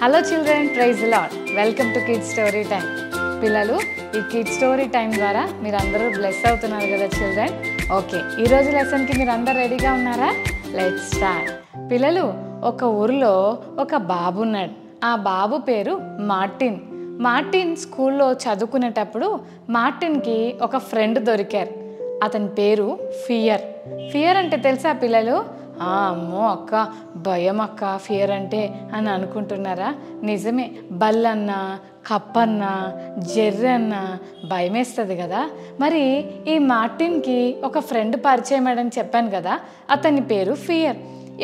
Hello children, praise Lord. Welcome to kids story time. పిల్లలు, ఈ kids story time ద్వారా మీరు అందరూ బ్లెస్ అవుతున్నారు కదా చిల్డ్రన్. ఓకే, ఈరోజు లెసన్కి మీరు అందరు రెడీగా ఉన్నారా? Let's start. పిల్లలు, ఒక ఊరిలో ఒక బాబు ఉన్నాడు. ఆ బాబు పేరు మార్టిన్. మార్టిన్ స్కూల్లో చదువుకునేటప్పుడు మార్టిన్కి ఒక ఫ్రెండ్ దొరికారు. అతని పేరు ఫియర్. ఫియర్ అంటే తెలుసా పిల్లలు? అమ్మో అక్క, భయం అక్క ఫియర్ అంటే అని అనుకుంటున్నారా? నిజమే, బల్లన్నా కప్పన్నా జెర్రన్నా భయం వేస్తుంది కదా. మరి ఈ మార్టిన్కి ఒక ఫ్రెండ్ పరిచయం అయ్యాడని చెప్పాను కదా, అతని పేరు ఫియర్.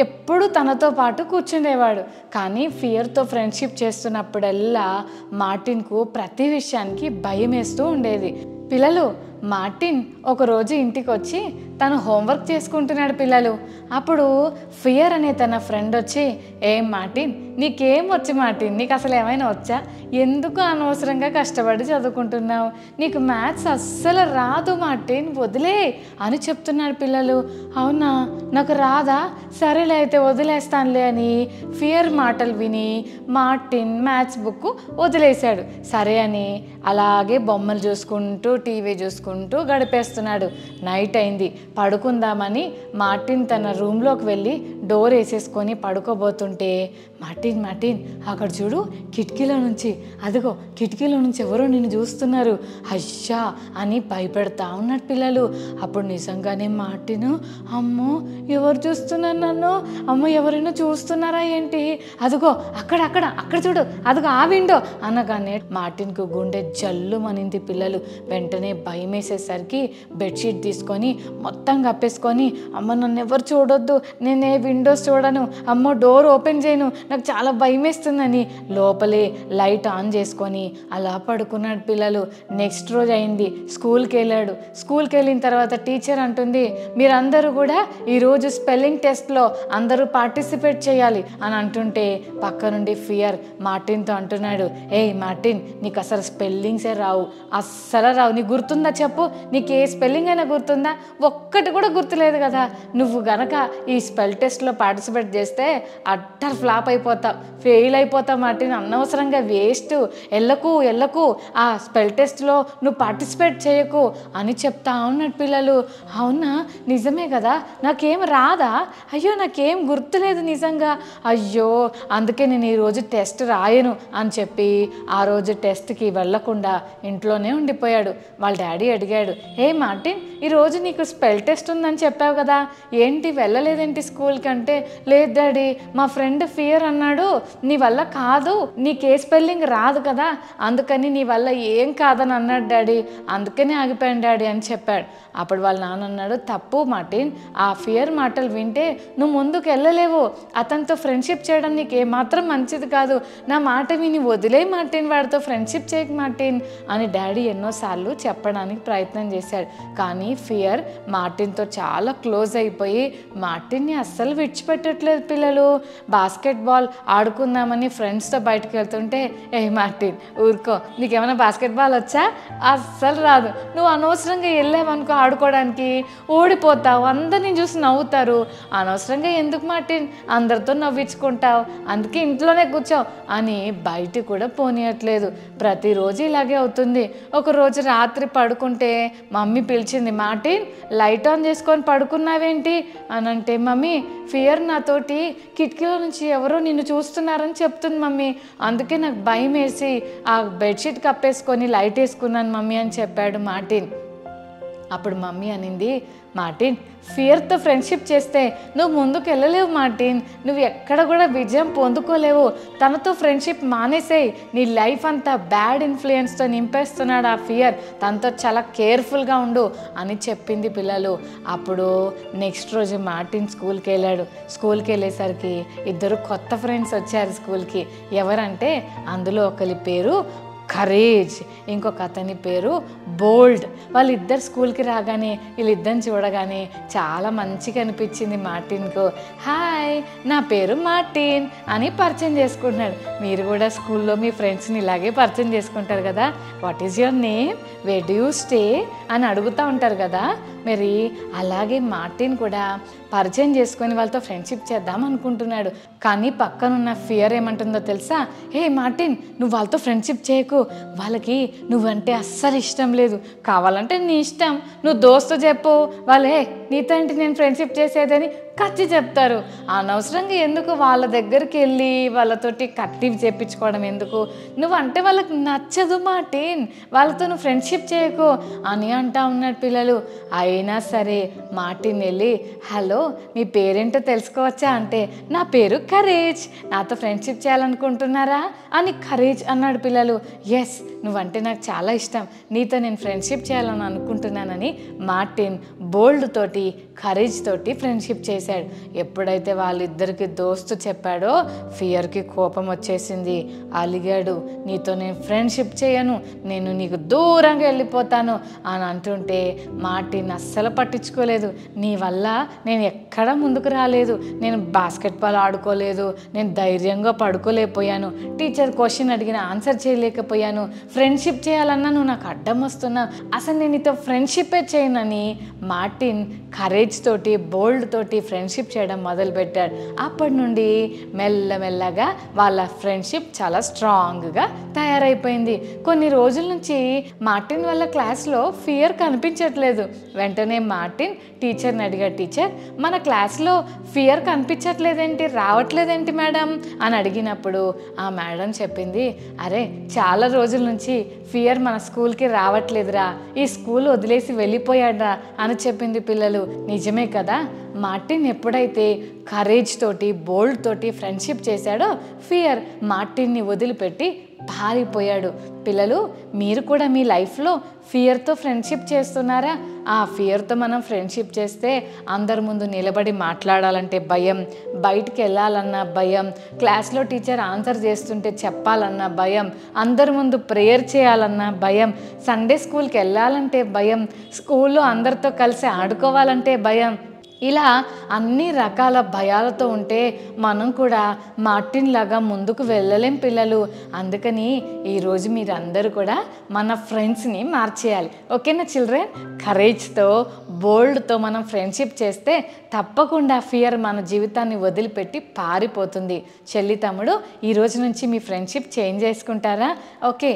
ఎప్పుడు తనతో పాటు కూర్చుండేవాడు. కానీ ఫియర్తో ఫ్రెండ్షిప్ చేస్తున్నప్పుడల్లా మార్టిన్కు ప్రతి విషయానికి భయం వేస్తూ ఉండేది. పిల్లలు, మార్టిన్ ఒకరోజు ఇంటికి వచ్చి తను హోంవర్క్ చేసుకుంటున్నాడు పిల్లలు. అప్పుడు ఫియర్ అనే తన ఫ్రెండ్ వచ్చి, ఏం మార్టిన్, నీకేం వచ్చి మార్టిన్, నీకు అసలు ఏమైనా వచ్చా? ఎందుకు అనవసరంగా కష్టపడి చదువుకుంటున్నావు? నీకు మ్యాథ్స్ అస్సలు రాదు మార్టిన్, వదిలే అని చెప్తున్నాడు పిల్లలు. అవునా, నాకు రాదా? సరేలే అయితే వదిలేస్తానులే అని ఫియర్ మాటలు విని మార్టిన్ మ్యాథ్స్ బుక్ వదిలేశాడు. సరే అని అలాగే బొమ్మలు చూసుకుంటూ టీవీ చూసుకుంటూ గడిపేస్తున్నాడు. నైట్ అయింది, పడుకుందామని మార్టిన్ తన రూమ్లోకి వెళ్ళి డోర్ వేసేసుకొని పడుకోబోతుంటే, మార్టిన్ మార్టిన్ అక్కడ చూడు, కిటికీలో నుంచి, అదిగో కిటికీలో నుంచి ఎవరో నిన్ను చూస్తున్నారు, అయ్యా అని భయపెడతా ఉన్నాడు పిల్లలు. అప్పుడు నిజంగానే మార్టిన్, అమ్మో ఎవరు చూస్తున్నారు నన్ను, అమ్మో ఎవరైనా చూస్తున్నారా ఏంటి, అదిగో అక్కడ అక్కడ అక్కడ చూడు, అదిగో ఆ విండో అనగానే మార్టిన్కు గుండె జల్లు మనింది పిల్లలు. వెంటనే భయం వేసేసరికి బెడ్షీట్ తీసుకొని మొత్తం కప్పేసుకొని, అమ్మ నన్ను ఎవరు చూడొద్దు, నేనే విండోస్ చూడను, అమ్మో డోర్ ఓపెన్ చేయను, నాకు చాలా భయం వేస్తుందని లోపలే లైట్ ఆన్ చేసుకొని అలా పడుకున్నాడు పిల్లలు. నెక్స్ట్ రోజు అయింది, స్కూల్కి వెళ్ళాడు. స్కూల్కి వెళ్ళిన తర్వాత టీచర్ అంటుంది, మీరందరూ కూడా ఈరోజు స్పెల్లింగ్ టెస్ట్లో అందరూ పార్టిసిపేట్ చేయాలి అని అంటుంటే, పక్క నుండి ఫియర్ మార్టిన్తో అంటున్నాడు, ఏయ్ మార్టిన్, నీకు అసలు స్పెల్లింగ్సే రావు, అస్సలు రావు, నీకు గుర్తుందా చెప్పు, నీకు ఏ స్పెల్లింగ్ అయినా గుర్తుందా? ఒక్కటి కూడా గుర్తులేదు కదా. నువ్వు గనక ఈ స్పెల్ టెస్ట్లో పార్టిసిపేట్ చేస్తే అట్టర్ ఫ్లాప్ అయిపోతావు, ఫెయిల్ అయిపోతావు మార్టిన్, అనవసరంగా వేస్ట్, ఎల్లకు ఆ స్పెల్ టెస్ట్లో నువ్వు పార్టిసిపేట్ చేయకు అని చెప్తా ఉన్నాడు పిల్లలు. అవునా, నిజమే కదా, నాకేం రాదా? అయ్యో నాకేం గుర్తులేదు నిజంగా, అయ్యో అందుకే నేను ఈరోజు టెస్ట్ రాయను అని చెప్పి ఆ రోజు టెస్ట్కి వెళ్ళకుండా ఇంట్లోనే ఉండిపోయాడు. వాళ్ళ డాడీ అడిగాడు, ఏ మార్టిన్, ఈరోజు నీకు స్పెల్ టెస్ట్ ఉందని చెప్పావు కదా, ఏంటి వెళ్ళలేదేంటి స్కూల్కి అంటే, లేదు డాడీ, మా ఫ్రెండ్ ఫియర్ అన్నాడు నీ వల్ల కాదు, నీకే స్పెల్లింగ్ రాదు కదా, అందుకని నీ వల్ల ఏం కాదని అన్నాడు డాడీ, అందుకనే ఆగిపోయాను డాడీ అని చెప్పాడు. అప్పుడు వాళ్ళ నాన్న అన్నాడు, తప్పు మార్టిన్, ఆ ఫియర్ మాటలు వింటే నువ్వు ముందుకు వెళ్ళలేవు, అతనితో ఫ్రెండ్షిప్ చేయడం నీకు ఏమాత్రం మంచిది కాదు, నా మాట విని వదిలే మార్టిన్, వాడితో ఫ్రెండ్షిప్ చేయకు మార్టిన్ అని డాడీ ఎన్నోసార్లు చెప్పడానికి ప్రయత్నం చేశాడు. కానీ ఫియర్ మార్టిన్తో చాలా క్లోజ్ అయిపోయి మార్టిన్ని అస్సలు విడిచిపెట్టట్లేదు పిల్లలు. బాస్కెట్బాల్ ఆడుకుందామని ఫ్రెండ్స్తో బయటకు వెళ్తుంటే, ఏ మార్టిన్ ఊరుకో, నీకేమైనా బాస్కెట్బాల్ వచ్చా? అస్సలు రాదు, నువ్వు అనవసరంగా వెళ్ళావనుకో ఆడుకోవడానికి, ఓడిపోతావు, అందరినీ చూసి నవ్వుతారు, అనవసరంగా ఎందుకు మార్టిన్ అందరితో నవ్వించుకుంటావు, అందుకే ఇంట్లోనే కూర్చోవు అని బయట కూడా పోనీయట్లేదు. ప్రతిరోజు ఇలాగే అవుతుంది. ఒకరోజు రాత్రి పడుకుంటే మమ్మీ పిలిచింది, మార్టిన్ లైట్ ఆన్ చేసుకొని పడుకున్నావేంటి అని అంటే, మమ్మీ ఫియర్ నాతోటి కిటికీలో నుంచి ఎవరో నిన్ను చూస్తున్నారని చెప్తుంది మమ్మీ, అందుకే నాకు భయం వేసి ఆ బెడ్షీట్ కప్పేసుకొని లైట్ వేసుకున్నాను మమ్మీ అని చెప్పాడు మార్టిన్. అప్పుడు మమ్మీ అనింది, మార్టిన్ ఫియర్తో ఫ్రెండ్షిప్ చేస్తే నువ్వు ముందుకు వెళ్ళలేవు మార్టిన్, నువ్వు ఎక్కడ కూడా విజయం పొందుకోలేవు, తనతో ఫ్రెండ్షిప్ మానేసేయి, నీ లైఫ్ అంతా బ్యాడ్ ఇన్ఫ్లుయెన్స్తో నింపేస్తున్నాడు ఆ ఫియర్, తనతో చాలా కేర్ఫుల్గా ఉండు అని చెప్పింది పిల్లలు. అప్పుడు నెక్స్ట్ రోజు మార్టిన్ స్కూల్కి వెళ్ళాడు. స్కూల్కి వెళ్ళేసరికి ఇద్దరు కొత్త ఫ్రెండ్స్ వచ్చారు స్కూల్కి. ఎవరంటే అందులో ఒకరి పేరు కరేజ్, ఇంకొక అతని పేరు బోల్డ్. వాళ్ళిద్దరు స్కూల్కి రాగానే వీళ్ళిద్దరిని చూడగానే చాలా మంచిగా అనిపించింది మార్టిన్కు. హాయ్, నా పేరు మార్టిన్ అని పరిచయం చేసుకుంటున్నాడు. మీరు కూడా స్కూల్లో మీ ఫ్రెండ్స్ని ఇలాగే పరిచయం చేసుకుంటారు కదా. What is your name, where do you stay అని అడుగుతూ ఉంటారు కదా. మరి అలాగే మార్టిన్ కూడా పరిచయం చేసుకొని వాళ్ళతో ఫ్రెండ్షిప్ చేద్దాం అనుకుంటున్నాడు. కానీ పక్కనున్న ఫియర్ ఏమంటుందో తెలుసా? హే మార్టిన్, నువ్వు వాళ్ళతో ఫ్రెండ్షిప్ చేయకు, వాళ్ళకి నువ్వంటే అస్సలు ఇష్టం లేదు, కావాలంటే నీ ఇష్టం, నువ్వు దోస్తు చెప్పు, వాళ్ళే నీతో ఏంటి నేను ఫ్రెండ్షిప్ చేసేదని కత్తి చెప్తారు. అనవసరంగా ఎందుకు వాళ్ళ దగ్గరికి వెళ్ళి వాళ్ళతోటి కత్తి చెప్పించుకోవడం ఎందుకు? నువ్వంటే వాళ్ళకి నచ్చదు మార్టిన్, వాళ్ళతో నువ్వు ఫ్రెండ్షిప్ చేయకు అని అంటా ఉన్నాడు పిల్లలు. అయినా సరే మార్టిన్ వెళ్ళి, హలో మీ పేరేంటో తెలుసుకోవచ్చా అంటే, నా పేరు కరేజ్, నాతో ఫ్రెండ్షిప్ చేయాలనుకుంటున్నారా అని కరేజ్ అన్నాడు పిల్లలు. ఎస్, నువ్వంటే నాకు చాలా ఇష్టం, నీతో నేను ఫ్రెండ్షిప్ చేయాలని అనుకుంటున్నానని మార్టిన్ బోల్డ్ తోటి కరేజ్ తోటి ఫ్రెండ్షిప్ చేశాడు. ఎప్పుడైతే వాళ్ళిద్దరికి దోస్తు చెప్పాడో ఫియర్కి కోపం వచ్చేసింది. అలిగాడు, నీతో నేను ఫ్రెండ్షిప్ చేయను, నేను నీకు దూరంగా వెళ్ళిపోతాను అని అంటుంటే మార్టిన్ అస్సలు పట్టించుకోలేదు. నీ వల్ల నేను ఎక్కడ ముందుకు రాలేదు, నేను బాస్కెట్బాల్ ఆడుకోలేదు, నేను ధైర్యంగా పడుకోలేకపోయాను, టీచర్ క్వశ్చన్ అడిగిన ఆన్సర్ చేయలేకపోయాను, ఫ్రెండ్షిప్ చేయాలన్నా నువ్వు నాకు అడ్డం వస్తున్నావు, అసలు నేను నీతో ఫ్రెండ్షిప్పే చేయనని మార్టిన్ కరేజ్ తోటి బోల్డ్ తోటి ఫ్రెండ్షిప్ చేయడం మొదలుపెట్టాడు. అప్పటి నుండి మెల్లమెల్లగా వాళ్ళ ఫ్రెండ్షిప్ చాలా స్ట్రాంగ్గా తయారైపోయింది. కొన్ని రోజుల నుంచి మార్టిన్ వాళ్ళ క్లాస్లో ఫియర్ కనిపించట్లేదు. వెంటనే మార్టిన్ టీచర్ని అడిగాడు, టీచర్ మన క్లాస్లో ఫియర్ కనిపించట్లేదేంటి, రావట్లేదేంటి మేడం అని అడిగినప్పుడు ఆ మేడం చెప్పింది, అరే చాలా రోజుల నుంచి ఫియర్ మన స్కూల్కి రావట్లేదురా, ఈ స్కూల్ వదిలేసి వెళ్ళిపోయాడ్రా అని చెప్పింది పిల్లలు. నిజమే కదా, మార్టిన్ ఎప్పుడైతే కరేజ్ తోటి బోల్డ్ తోటి ఫ్రెండ్షిప్ చేశాడో ఫియర్ మార్టిన్ని వదిలిపెట్టి పారిపోయాడు. పిల్లలు, మీరు కూడా మీ లైఫ్లో ఫియర్తో ఫ్రెండ్షిప్ చేస్తున్నారా? ఆ ఫియర్తో మనం ఫ్రెండ్షిప్ చేస్తే అందరి ముందు నిలబడి మాట్లాడాలంటే భయం, బయటికి వెళ్ళాలన్న భయం, క్లాస్లో టీచర్ ఆన్సర్ చేస్తుంటే చెప్పాలన్న భయం, అందరి ముందు ప్రేయర్ చేయాలన్న భయం, సండే స్కూల్కి వెళ్ళాలంటే భయం, స్కూల్లో అందరితో కలిసి ఆడుకోవాలంటే భయం, ఇలా అన్ని రకాల భయాలతో ఉంటే మనం కూడా మార్టిన్ లాగా ముందుకు వెళ్ళలేం పిల్లలు. అందుకని ఈరోజు మీరందరూ కూడా మన ఫ్రెండ్స్ని మార్చేయాలి. ఓకేనా చిల్డ్రన్? కరేజ్తో బోల్డ్తో మనం ఫ్రెండ్షిప్ చేస్తే తప్పకుండా ఫియర్ మన జీవితాన్ని వదిలిపెట్టి పారిపోతుంది. చెల్లి తమ్ముడు, ఈరోజు నుంచి మీ ఫ్రెండ్షిప్ చేంజ్ చేసుకుంటారా? ఓకే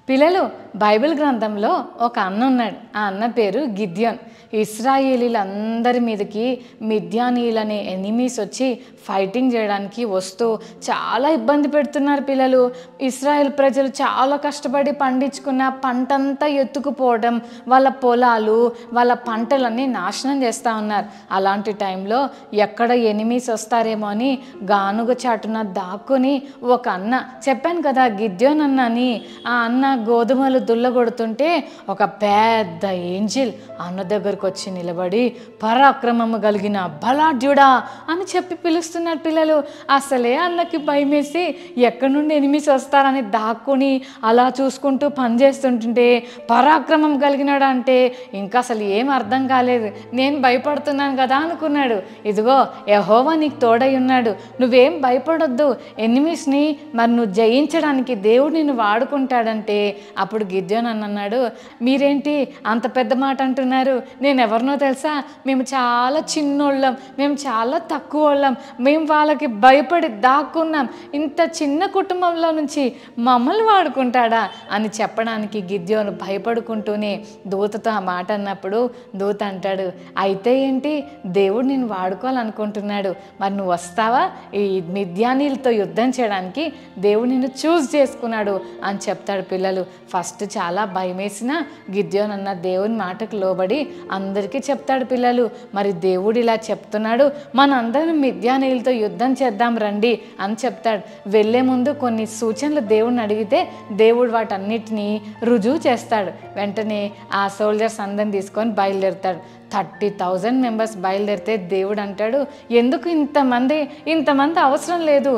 పిల్లలు, బైబిల్ గ్రంథంలో ఒక అన్న ఉన్నాడు. ఆ అన్న పేరు గిద్యోన్. ఇశ్రాయేలీలందరి మీదకి మిద్యానీయులు అనే ఎనిమీస్ వచ్చి ఫైటింగ్ చేయడానికి వస్తూ చాలా ఇబ్బంది పెడుతున్నారు పిల్లలు. ఇశ్రాయేల్ ప్రజలు చాలా కష్టపడి పండించుకున్న పంటంతా ఎత్తుకుపోవడం, వాళ్ళ పొలాలు వాళ్ళ పంటలన్నీ నాశనం చేస్తూ ఉన్నారు. అలాంటి టైంలో ఎక్కడ ఎనిమీస్ వస్తారేమో అని గానుగ చాటున దాక్కుని ఒక అన్న, చెప్పాను కదా గిద్యోన్ అన్న అని, ఆ అన్న గోధుమలు దుల్లగొడుతుంటే ఒక పెద్ద ఏంజిల్ అన్న దగ్గరకు వచ్చి నిలబడి పరాక్రమము కలిగిన బలాఢ్యుడా అని చెప్పి పిలుస్తున్నాడు పిల్లలు. అసలే అన్నకి భయమేసి ఎక్కడి నుండి ఎనిమిస్ వస్తారని దాక్కుని అలా చూసుకుంటూ పనిచేస్తుంటుంటే పరాక్రమం కలిగినాడు అంటే ఇంకా అసలు ఏం అర్థం కాలేదు. నేను భయపడుతున్నాను కదా అనుకున్నాడు. ఇదిగో యెహోవా నీకు తోడై ఉన్నాడు, నువ్వేం భయపడొద్దు, ఎనిమిస్ని మరి నువ్వు జయించడానికి దేవుడు నిన్ను వాడుకుంటాడంటే అప్పుడు గిద్యోన్ అన్నాడు, మీరేంటి అంత పెద్ద మాట అంటున్నారు, నేను ఎవరినో తెలుసా, మేము చాలా చిన్నోళ్ళం, మేము చాలా తక్కువ వాళ్ళం, మేము వాళ్ళకి భయపడి దాక్కున్నాం, ఇంత చిన్న కుటుంబంలో నుంచి మమ్మల్ని వాడుకుంటాడా అని చెప్పడానికి గిద్యోను భయపడుకుంటూనే దూతతో ఆ మాట అన్నప్పుడు దూత అంటాడు, అయితే ఏంటి, దేవుడు నిన్ను వాడుకోవాలనుకుంటున్నాడు, మరి నువ్వు వస్తావా, ఈ మిద్యానీలతో యుద్ధం చేయడానికి దేవుడు నిన్ను చూస్ చేసుకున్నాడు అని చెప్తాడు పిల్లలు. ఫస్ట్ చాలా భయమేసిన గిద్యోన్ అన్న దేవుని మాటకు లోబడి అందరికీ చెప్తాడు పిల్లలు. మరి దేవుడు ఇలా చెప్తున్నాడు, మనందరం మిద్యానీయులతో యుద్ధం చేద్దాం రండి అని చెప్తాడు. వెళ్ళే ముందు కొన్ని సూచనలు దేవుడిని అడిగితే దేవుడు వాటన్నిటినీ రుజువు చేస్తాడు. వెంటనే ఆ సోల్జర్స్ అందరిని తీసుకొని బయలుదేరుతాడు. 30,000 మెంబర్స్ బయలుదేరితే దేవుడు అంటాడు, ఎందుకు ఇంతమంది అవసరం లేదు,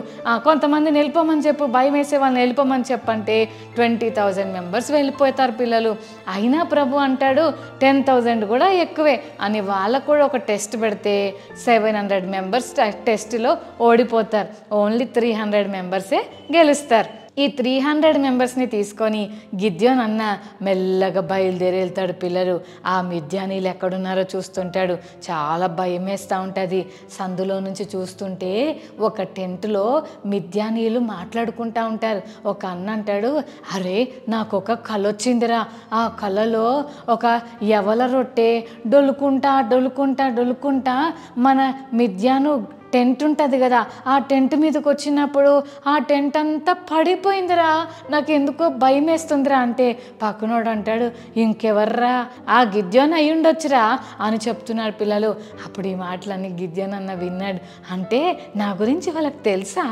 కొంతమందిని వెళ్ళిపోమని చెప్పు, భయం వేసే వాళ్ళని వెళ్ళిపోమని చెప్పంటే 20,000 మెంబర్స్ వెళ్ళిపోతారు పిల్లలు. అయినా ప్రభు అంటాడు 10,000 కూడా ఎక్కువే అని వాళ్ళకు కూడా ఒక టెస్ట్ పెడితే 700 మెంబర్స్ టెస్ట్లో ఓడిపోతారు, ఓన్లీ 300 మెంబర్సే గెలుస్తారు. ఈ 300 మెంబర్స్ని తీసుకొని గిద్యోన్ అన్న మెల్లగా బయలుదేరి వెళ్తాడు. పిల్లలు ఆ మిద్యానీలు ఎక్కడున్నారో చూస్తుంటాడు. చాలా భయం వేస్తూ ఉంటుంది. సందులో నుంచి చూస్తుంటే ఒక టెంట్లో మిద్యానీలు మాట్లాడుకుంటూ ఉంటారు. ఒక అన్న అంటాడు, అరే నాకు ఒక కళ వచ్చిందిరా, ఆ కళలో ఒక యవల రొట్టె డొలుకుంటా డొలుకుంటా డొలుకుంటా మన మిద్యాను టెంట్ ఉంటుంది కదా, ఆ టెంట్ మీదకి వచ్చినప్పుడు ఆ టెంట్ అంతా పడిపోయిందిరా, నాకు ఎందుకో భయం వేస్తుందిరా అంటే పక్కనోడు అంటాడు, ఇంకెవర్రా, ఆ గిద్యోన్ అయి ఉండొచ్చురా అని చెప్తున్నాడు. పిల్లలు అప్పుడు ఈ మాటలన్నీ గిద్యోన్ అన్న విన్నాడు. అంటే నా గురించి వాళ్ళకి తెలుసా,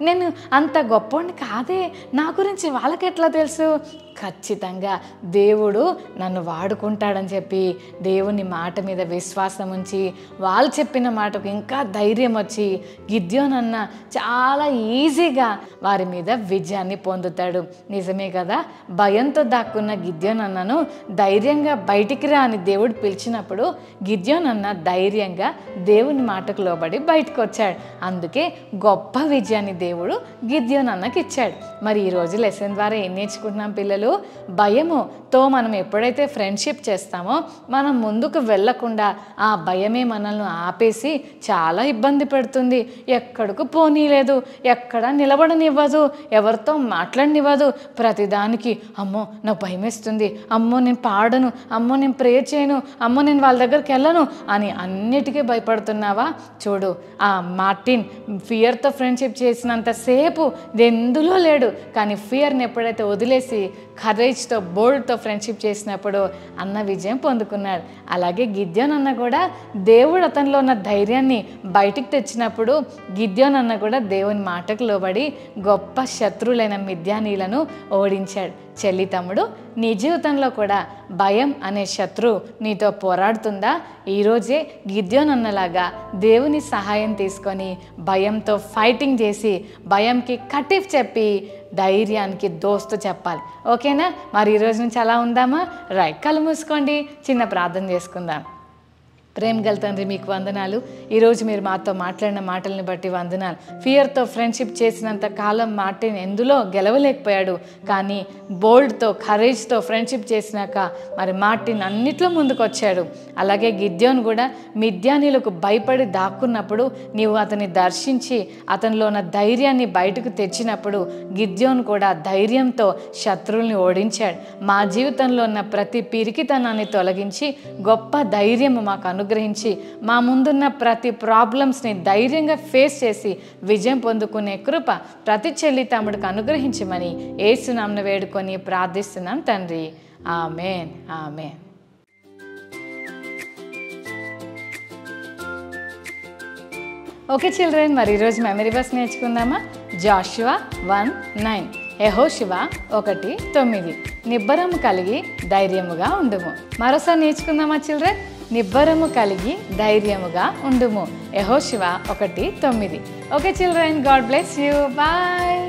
నేను అంత గొప్పవాడిని కాదే, నా గురించి వాళ్ళకి ఎట్లా తెలుసు, ఖచ్చితంగా దేవుడు నన్ను వాడుకుంటాడని చెప్పి దేవుని మాట మీద విశ్వాసం ఉంచి వాళ్ళు చెప్పిన మాటకు ఇంకా ధైర్యం వచ్చి గిద్యోన్ అన్న చాలా ఈజీగా వారి మీద విజయాన్ని పొందుతాడు. నిజమే కదా, భయంతో దాక్కున్న గిద్యోన్ అన్నను ధైర్యంగా బయటికి రా అని దేవుడు పిలిచినప్పుడు గిద్యోన్ అన్న ధైర్యంగా దేవుని మాటకు లోబడి బయటకు వచ్చాడు. అందుకే గొప్ప విజయాన్ని దేవుడు గిద్యోన్ అన్నకి ఇచ్చాడు. మరి ఈరోజు లెసన్ ద్వారా ఏం నేర్చుకుంటున్నాం పిల్లలు, భయముతో మనం ఎప్పుడైతే ఫ్రెండ్షిప్ చేస్తామో మనం ముందుకు వెళ్ళకుండా ఆ భయమే మనల్ని ఆపేసి చాలా ఇబ్బంది పెడుతుంది. ఎక్కడికి పోనీలేదు, ఎక్కడ నిలబడనివ్వదు, ఎవరితో మాట్లాడనివ్వదు. ప్రతిదానికి అమ్మో నాకు భయం వేస్తుంది, అమ్మో నేను పాడను, అమ్మో నేను ప్రేయర్ చేయను, అమ్మో నేను వాళ్ళ దగ్గరికి వెళ్ళను అని అన్నిటికీ భయపడుతున్నావా? చూడు, ఆ మార్టిన్ ఫియర్తో ఫ్రెండ్షిప్ చేసినంతసేపు ఎందులో లేడు. కానీ ఫియర్ని ఎప్పుడైతే వదిలేసి కరేజ్తో బోల్డ్తో ఫ్రెండ్షిప్ చేసినప్పుడు అన్న విజయం పొందుకున్నాడు. అలాగే గిద్యోన్ అన్న కూడా దేవుడు అతనిలో ఉన్న ధైర్యాన్ని బయటికి తెచ్చినప్పుడు గిద్యోన్ అన్న కూడా దేవుని మాటకు లోబడి గొప్ప శత్రువులైన మిద్యానీలను ఓడించాడు. చెల్లి తమ్ముడు, నీ జీవితంలో కూడా భయం అనే శత్రువు నీతో పోరాడుతుందా? ఈరోజే గిద్యోన్ అన్నలాగా దేవుని సహాయం తీసుకొని భయంతో ఫైటింగ్ చేసి భయంకి కటిఫ్ చెప్పి ధైర్యానికి దోస్తు చెప్పాలి. ఓకేనా? మరి ఈరోజు నుంచి అలా ఉందామా? రైట్, కళ్ళు మూసుకోండి, చిన్న ప్రార్థన చేసుకుందాం. ప్రేమ గల తండ్రి, మీకు వందనాలు. ఈరోజు మీరు మాతో మాట్లాడిన మాటల్ని బట్టి వందనాలు. ఫియర్తో ఫ్రెండ్షిప్ చేసినంత కాలం మార్టిన్ ఎందులో గెలవలేకపోయాడు, కానీ బోల్డ్తో కరేజ్తో ఫ్రెండ్షిప్ చేసినాక మరి మార్టిన్ అన్నిట్లో ముందుకు వచ్చాడు. అలాగే గిద్యోన్ కూడా మిద్యానీలకు భయపడి దాక్కున్నప్పుడు నీవు అతన్ని దర్శించి అతనిలో ఉన్న ధైర్యాన్ని బయటకు తెచ్చినప్పుడు గిద్యోన్ కూడా ధైర్యంతో శత్రువుల్ని ఓడించాడు. మా జీవితంలో ఉన్న ప్రతి పిరికితనాన్ని తొలగించి గొప్ప ధైర్యము మాకు అనుగ్రహించి మా ముందున్న ప్రతి ప్రాబ్లమ్స్ని ధైర్యంగా ఫేస్ చేసి విజయం పొందుకునే కృప ప్రతి చెల్లి తమ్ముడికి అనుగ్రహించమని యేసు నామమున వేడుకొని ప్రార్థిస్తున్నాం తండ్రి. ఆమేన్, ఆమేన్. ఓకే చిల్డ్రన్, మరి ఈరోజు మెమరీ వర్స్ నేర్చుకుందామా? జాషువా 1:9, యెహోషువ 1:9, నిబ్బరము కలిగి ధైర్యముగా ఉండుము. మరోసారి నేర్చుకుందామా చిల్డ్రన్? నిబ్బరము కలిగి ధైర్యముగా ఉండుము. యెహోషువ 1:9. Okay children, God bless you, bye.